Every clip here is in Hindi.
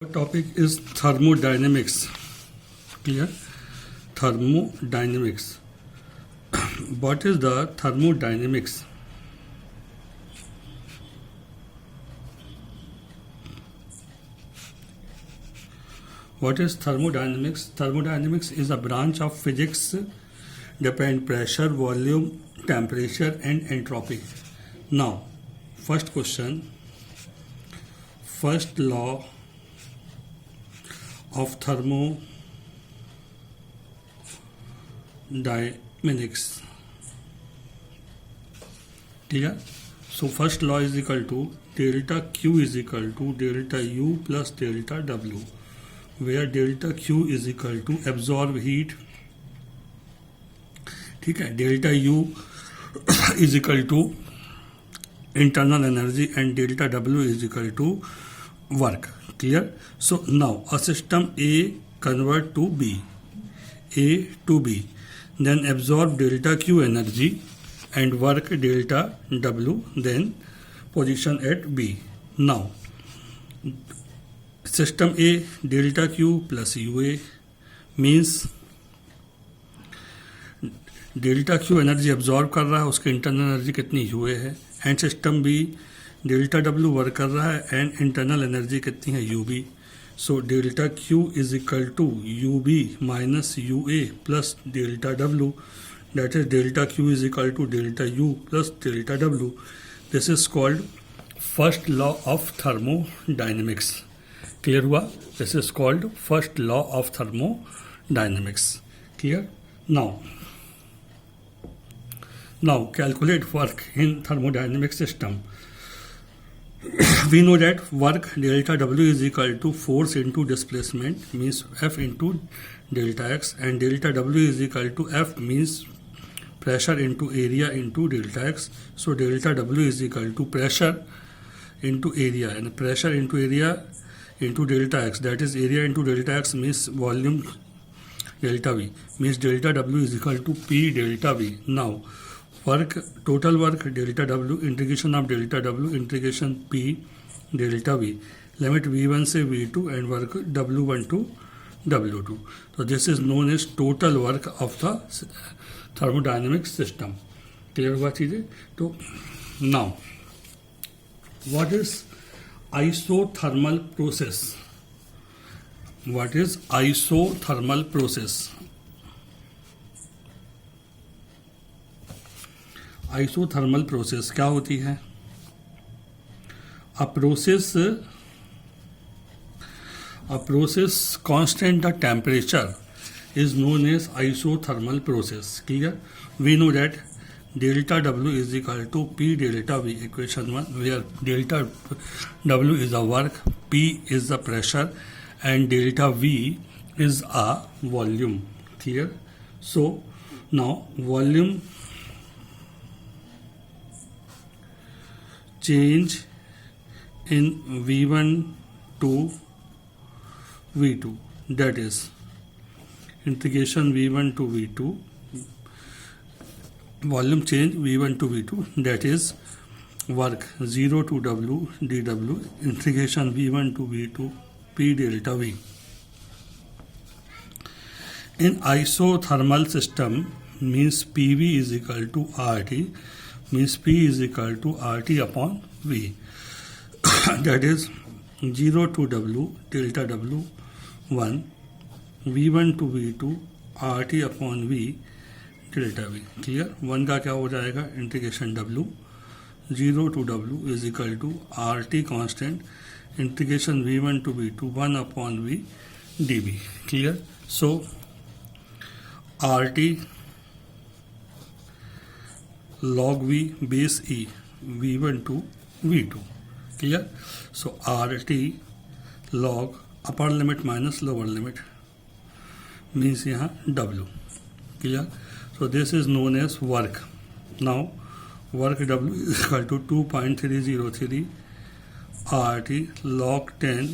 The topic is thermodynamics. Clear? Thermodynamics. What is the thermodynamics? What is thermodynamics? Thermodynamics is a branch of physics depend pressure, volume, temperature and entropy. Now, first question. First law of thermodynamics. Clear? So first law is equal to delta Q is equal to delta U plus delta W, where delta Q is equal to absorb heat. ठीक है, delta U is equal to internal energy and delta W is equal to work. Clear? So now a system A convert to B, A to B, then absorb delta Q energy and work delta W, then position at B. Now system A delta Q plus UA means delta Q energy absorb कर रहा है, उसकी इंटरनल एनर्जी कितनी यूए है, and system by delta W work कर रहा है एंड इंटरनल एनर्जी कितनी है U B. So delta Q is equal to U B minus U A plus delta W, that is delta Q is equal to delta U plus delta W. This is called first law of thermodynamics. Clear हुआ? This is called first law of thermodynamics. Clear? Now calculate work in thermodynamic system. We know that work delta W is equal to force into displacement, means F into delta X, and delta W is equal to F means pressure into area into delta X. So delta W is equal to pressure into area, and pressure into area into delta X, that is area into delta X means volume delta V, means delta W is equal to P delta V. Now work, total work delta W, integration of delta W, integration P delta V, limit V1 से V2 and work W1 to W2. So this is known as total work of the thermodynamic system. Clear हुआ चीजें? तो now what is isothermal process? What is isothermal process? Isothermal process क्या होती है? A process constant the temperature is known as isothermal process. Clear? We know that delta W is equal to P delta V, equation 1, where delta W is a work, P is the pressure and delta V is a volume. Clear? So now volume change in V1 to V2, that is integration V1 to V2, volume change V1 to V2, that is work 0 to W dW, integration V1 to V2 P delta V. In isothermal system means PV is equal to RT, means P is equal to RT upon V, that is 0 to W delta W 1, V1 to V2 RT upon V delta V. Clear? 1 का क्या हो जाएगा? Integration W 0 to W is equal to RT constant, integration V1 to V2 1 upon V dV. Clear? So RT log V base E V1 to V2. Clear? So RT log upper limit minus lower limit means यहाँ W. Clear? So this is known as work. Now work W is equal to 2.303 RT log 10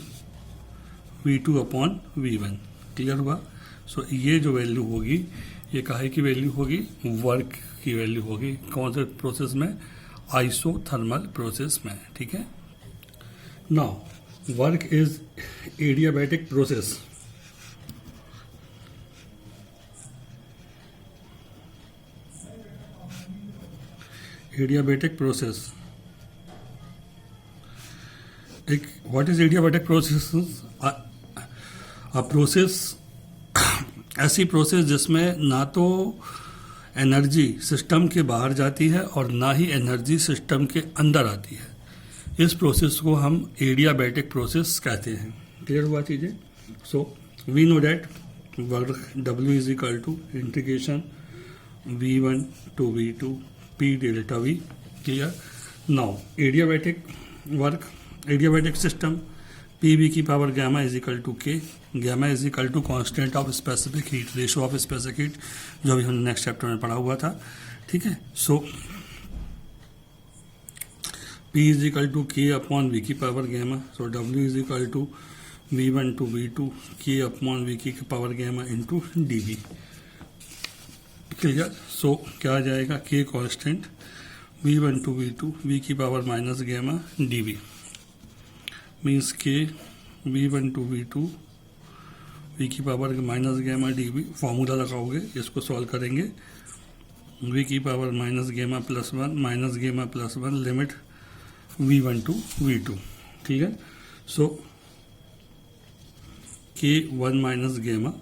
V2 upon V1. Clear हुआ? सो ये जो वैल्यू होगी ये काहे की वैल्यू होगी? वर्क की वैल्यू होगी. कौन से प्रोसेस में? आइसोथर्मल प्रोसेस में. ठीक है? Now work is adiabatic process. Adiabatic process. What is adiabatic process? A process, ऐसी प्रोसेस जिसमें ना तो एनर्जी सिस्टम के बाहर जाती है और ना ही एनर्जी सिस्टम के अंदर आती है. इस प्रोसेस को हम एडियाबैटिक प्रोसेस कहते हैं. क्लियर हुआ चीज़ें? So we know that work W is equal to integration V1 to V2 P delta V. Clear? Now adiabatic work, adiabatic system, PV की power gamma is equal to K. Gamma is equal to constant of specific heat, ratio of specific heat, जो अभी हमने नेक्स्ट चैप्टर में पढ़ा हुआ था. ठीक है. सो P is equal to K upon V की power gamma. So W is equal to V1 to V2 K upon V की power gamma into dV. Clear? So क्या आ जाएगा? K constant V1 to V2 V की power minus gamma dV means K V1 to V2 V की power minus gamma dV. Formula लगाओगे, इसको सॉल्व करेंगे. V की power minus gamma plus 1 minus gamma plus 1 limit V1 to V2. ठीक है. So K 1 minus gamma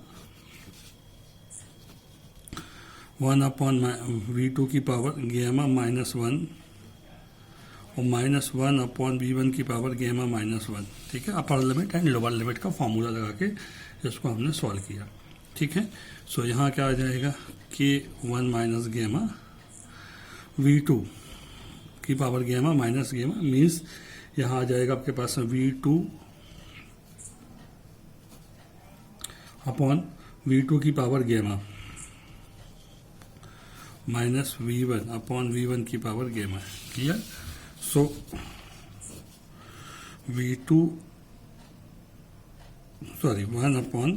1 upon V2 की पावर गैमा माइनस 1 और माइनस 1 अपॉन V1 की पावर गैमा माइनस 1. ठीक है. Upper limit and lower limit का फॉर्मूला लगा के इसको हमने सॉल्व किया. ठीक है. सो यहाँ क्या आ जाएगा? K1 माइनस गैमा V2 की power gamma minus gamma means यहाँ आ जाएगा आपके पास V2 अपॉन V2 की power gamma minus V1 upon V1 की power gamma. Clear? So one upon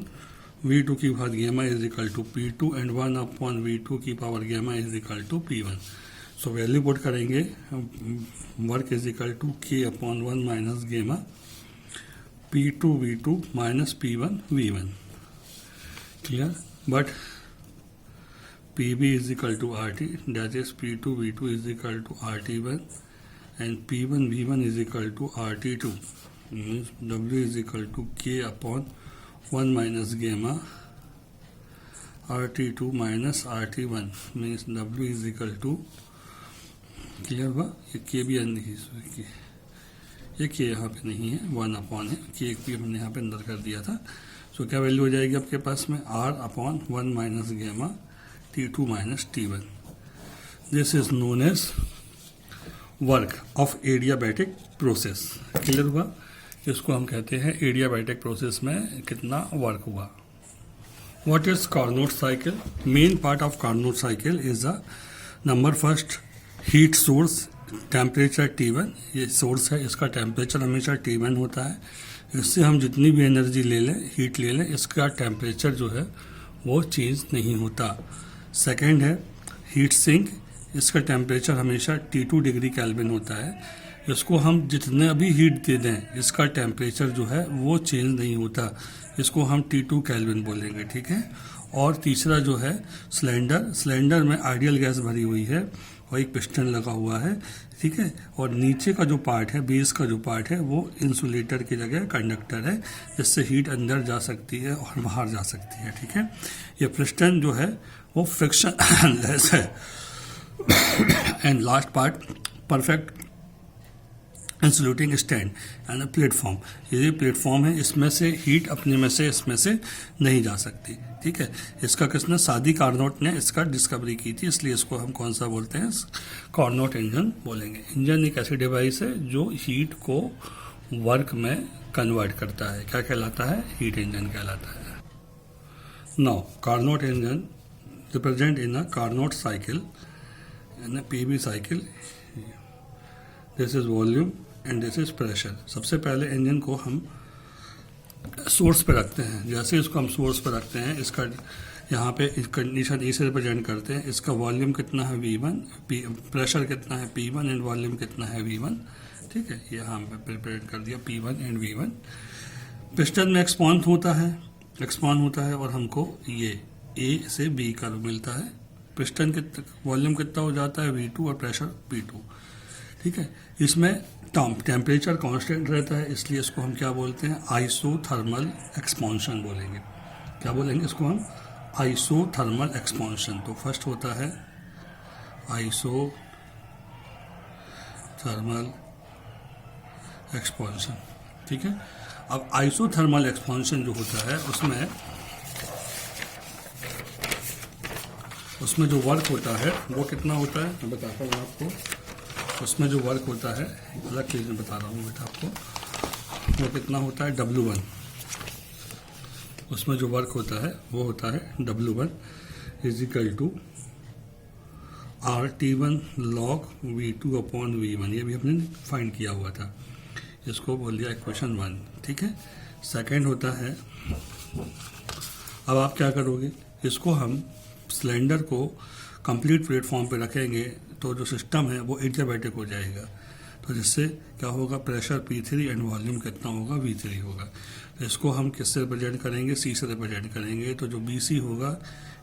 V2 की power gamma is equal to P2 and 1 upon V2 की power gamma is equal to P1. So value put करेंगे. Work is equal to K upon 1 minus gamma P2 V2 minus P1 V1. Clear? But PB is equal to RT, that is P2 V2 is equal to RT1 and P1 V1 is equal to RT2. Means W is equal to K upon 1 minus gamma RT2 minus RT1 means W is equal to. Clear हुआ? ये K भी नहीं, ये K यहाँ पे नहीं है, 1 अपॉन है. K भी हमने यहाँ पे अंदर कर दिया था. सो क्या वैल्यू हो जाएगी आपके पास में? R upon 1 minus gamma T2 minus T1. This is known as work of adiabatic process. Clear हुआ? इसको हम कहते हैं adiabatic process में कितना वर्क हुआ. What is Carnot cycle? Main part of Carnot cycle is the number first heat source, temperature T1. ये सोर्स है, इसका टेम्परेचर हमेशा T1 होता है. इससे हम जितनी भी एनर्जी ले लें, हीट ले लें, इसका टेम्परेचर जो है वो चेंज नहीं होता. सेकेंड है हीट सिंक. इसका टेम्परेचर हमेशा T2 डिग्री केल्विन होता है. इसको हम जितने भी हीट दे दें, इसका टेम्परेचर जो है वो चेंज नहीं होता. इसको हम T2 केल्विन बोलेंगे. ठीक है. और तीसरा जो है सिलेंडर. सिलेंडर में आइडियल गैस भरी हुई है और एक पिस्टन लगा हुआ है. ठीक है. और नीचे का जो पार्ट है, बेस का जो पार्ट है, वो इंसुलेटर की जगह कंडक्टर है, जिससे हीट अंदर जा सकती है और बाहर जा सकती है. ठीक है. ये पिस्टन जो है वो फ्रिक्शन लेस है. And last part perfect insulating stand and platform. ये प्लेटफॉर्म है, इसमें से हीट अपने में से इसमें से नहीं जा सकती. ठीक है. इसका किसने? सादी कार्नोट ने इसका डिस्कवरी की थी, इसलिए इसको हम कौन सा बोलते हैं? कार्नोट इंजन बोलेंगे. इंजन एक ऐसी डिवाइस है जो हीट को वर्क में कन्वर्ट करता है. क्या कहलाता है? हीट इंजन कहलाता है. Now Carnot engine represent in a Carnot cycle and a PV cycle. This is volume and this is pressure. सबसे पहले इंजन को हम सोर्स पे रखते हैं, जैसे इसको हम सोर्स पे रखते हैं, इसका यहाँ पे इस कंडीशन ए से रिप्रेजेंट करते हैं, इसका वॉल्यूम कितना है V1, प्रेशर कितना है P1 एंड वॉल्यूम कितना है V1, ठीक है। ये हम रिप्रेजेंट कर दिया P1 एंड V1। पिस्टन में एक्सपांड होता है और हमको ये A से B कर्व मिलता है। पिस्टन कितना वॉल्यूम कितना हो जाता है V2 और प्रेशर P2, ठीक है। इसमें टेम्परेचर कांस्टेंट रहता है, इसलिए इसको हम क्या बोलते हैं, आइसोथर्मल एक्सपांशन बोलेंगे। क्या बोलेंगे इसको हम, आइसोथर्मल एक्सपांशन। तो फर्स्ट होता है आइसोथर्मल एक्सपांशन, ठीक है। अब आइसोथर्मल एक्सपांशन जो होता है उसमें जो वर्क होता है वो कितना होता है, मैं बताता हूँ आपको। उसमें जो वर्क होता है, अलग चीज़ में बता रहा हूँ बेटा आपको, वो कितना होता है W1। उसमें जो वर्क होता है वो होता है W1 is equal to RT1 log V2 upon V1। ये भी हमने फाइंड किया हुआ था, इसको बोल दिया इक्वेशन 1, ठीक है। सेकंड होता है, अब आप क्या करोगे, इसको हम सिलेंडर को कंप्लीट प्लेटफॉर्म पे रखेंगे तो जो सिस्टम है वो एडियाबैटिक हो जाएगा। तो जिससे क्या होगा, प्रेशर P3 एंड वॉल्यूम कितना होगा, V3 होगा। तो इसको हम किससे रिप्रेजेंट करेंगे, C से रिप्रेजेंट करेंगे। तो जो BC होगा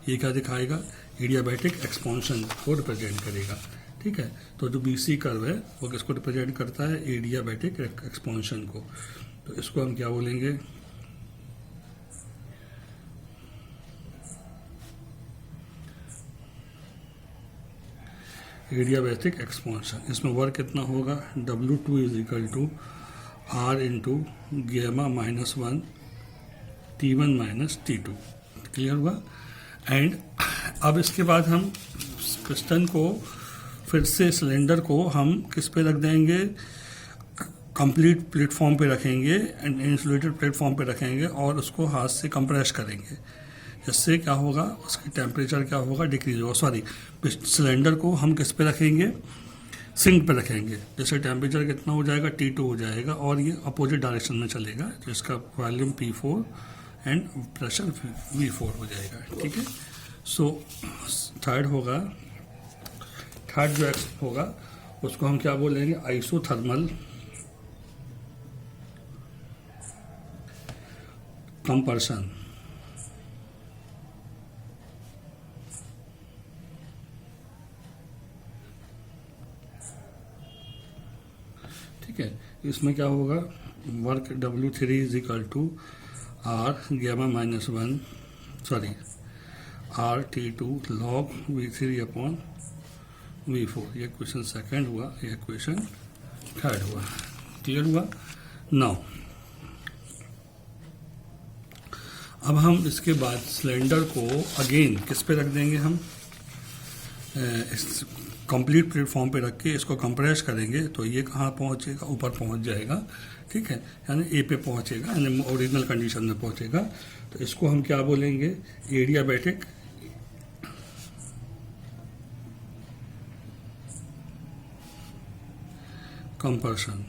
ये क्या दिखाएगा, एडियाबैटिक एक्सपांशन को रिप्रेजेंट करेगा, ठीक है। तो जो BC कर्व है वो किसको रिप्रेजेंट करता है, एडियाबैटिक एक्सपांशन को। तो इसको हम क्या बोलेंगे, एडियाबैटिक एक्सपांशन। इसमें वर्क कितना होगा, W2 is equal to R into gamma -1 T1 minus T2। Clear हुआ। एंड अब इसके बाद हम पिस्टन को फिर से, सिलेंडर को हम किस पे रख देंगे, कंप्लीट प्लेटफॉर्म पे रखेंगे एंड इंसुलेटेड प्लेटफॉर्म पे रखेंगे और उसको हाथ से कंप्रेस करेंगे। जिससे क्या होगा, उसकी टेम्परेचर क्या होगा, डिक्रीज होगा। सॉरी, सिलेंडर को हम किस पे रखेंगे, सिंक पे रखेंगे। जैसे टेम्परेचर कितना हो जाएगा, T2 हो जाएगा और ये अपोजिट डायरेक्शन में चलेगा। तो इसका volume P4 and pressure V4 हो जाएगा, ठीक है। सो थर्ड जो एक्स होगा उसको हम क्या बोलेंगे, आइसोथर्मल कंप्रेशन। ठीक है, इसमें क्या होगा, work W3 is equal to R gamma -1 RT2 log V3 upon V4। ये क्वेश्चन सेकंड हुआ, ये क्वेश्चन थर्ड हुआ। क्लियर हुआ। नाउ अब हम इसके बाद सिलेंडर को अगेन किस पे रख देंगे, हम इस कंप्लीट प्लेटफॉर्म पे रख के इसको कंप्रेस करेंगे। तो ये कहाँ पहुँचेगा, ऊपर पहुँच जाएगा, ठीक है, यानी ए पे पहुँचेगा, यानी ओरिजिनल कंडीशन में पहुँचेगा। तो इसको हम क्या बोलेंगे, एडियाबैटिक कंप्रेशन।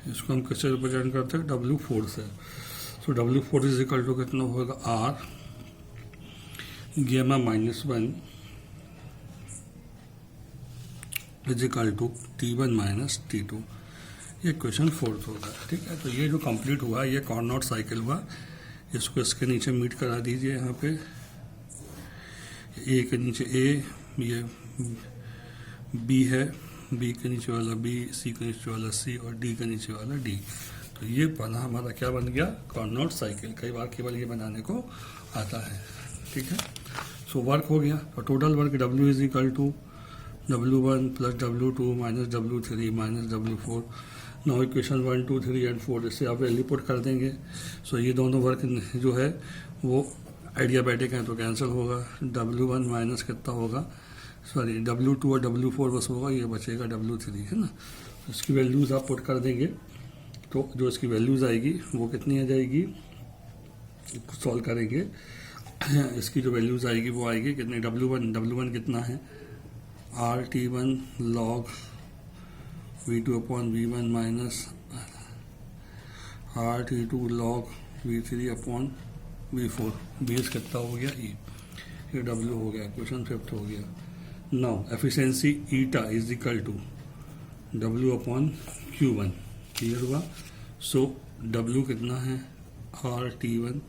इसको हम किससे रिप्रेजेंट करते हैं, W4 से। सो W4 इज इक्वल टू कितना होगा, R gamma -1 is equal to T1 minus T2। ये क्वेश्चन फोर्थ होगा, ठीक है। तो ये जो कंप्लीट हुआ ये कार्नोट साइकिल हुआ। इसको इसके नीचे मीट करा दीजिए, यहाँ पे ए के नीचे ए, ये बी है, बी के नीचे वाला बी, सी के नीचे वाला सी और डी के नीचे वाला डी। तो ये बना हमारा क्या बन गया, कार्नोट साइकिल। कई बार केवल ये बनाने को आता है, ठीक है। सो वर्क हो गया। तो total work W is equal to W1 plus W2 minus W3 minus W4। Now equation 1, 2, 3 and 4 इससे आप वैल्यू पुट कर देंगे। सो ये दोनों वर्क जो है वो एडियाबैटिक है तो कैंसिल होगा। W1 माइनस कितना होगा, सॉरी W2 और W4 बस होगा, ये बचेगा W3, है ना। इसकी वैल्यूज़ आप पुट कर देंगे तो जो इसकी वैल्यूज़ आएगी वो कितनी आ जाएगी, सॉल्व करेंगे। इसकी जो वैल्यूज़ आएगी वो आएगी कितने, W1 कितना है, RT1 log V2 upon V1 minus RT2 log V3 upon V4, base कितना हो गया E, ये W हो गया, क्वेश्चन 5 हो गया. Now efficiency eta is equal to W upon Q1, clear हुआ. सो W कितना है RT1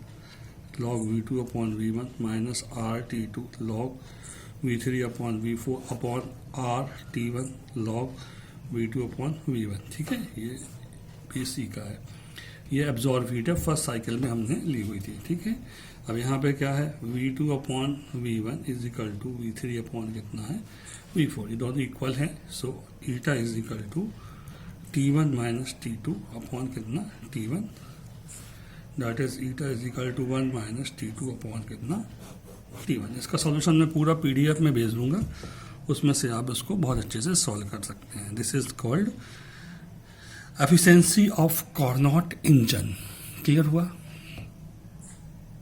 log V2 upon V1 minus RT2 log V3 upon V4 upon RT1 log V2 upon V1. ठीक है, ये BC का है. ये एब्जॉर्ब हीट है, फर्स्ट साइकिल में हमने ली हुई थी. ठीक है, अब यहाँ पे क्या है V2 upon V1 is equal to V3 upon कितना है V4, ये दोनों इक्वल है. So eta is equal to T1 minus T2 upon कितना T1, that is eta is equal to 1 minus T2 upon कितना T1. इसका सॉल्यूशन मैं पूरा PDF में भेज दूंगा, उसमें से आप इसको बहुत अच्छे से सॉल्व कर सकते हैं. This is called efficiency of Carnot engine. Clear हुआ.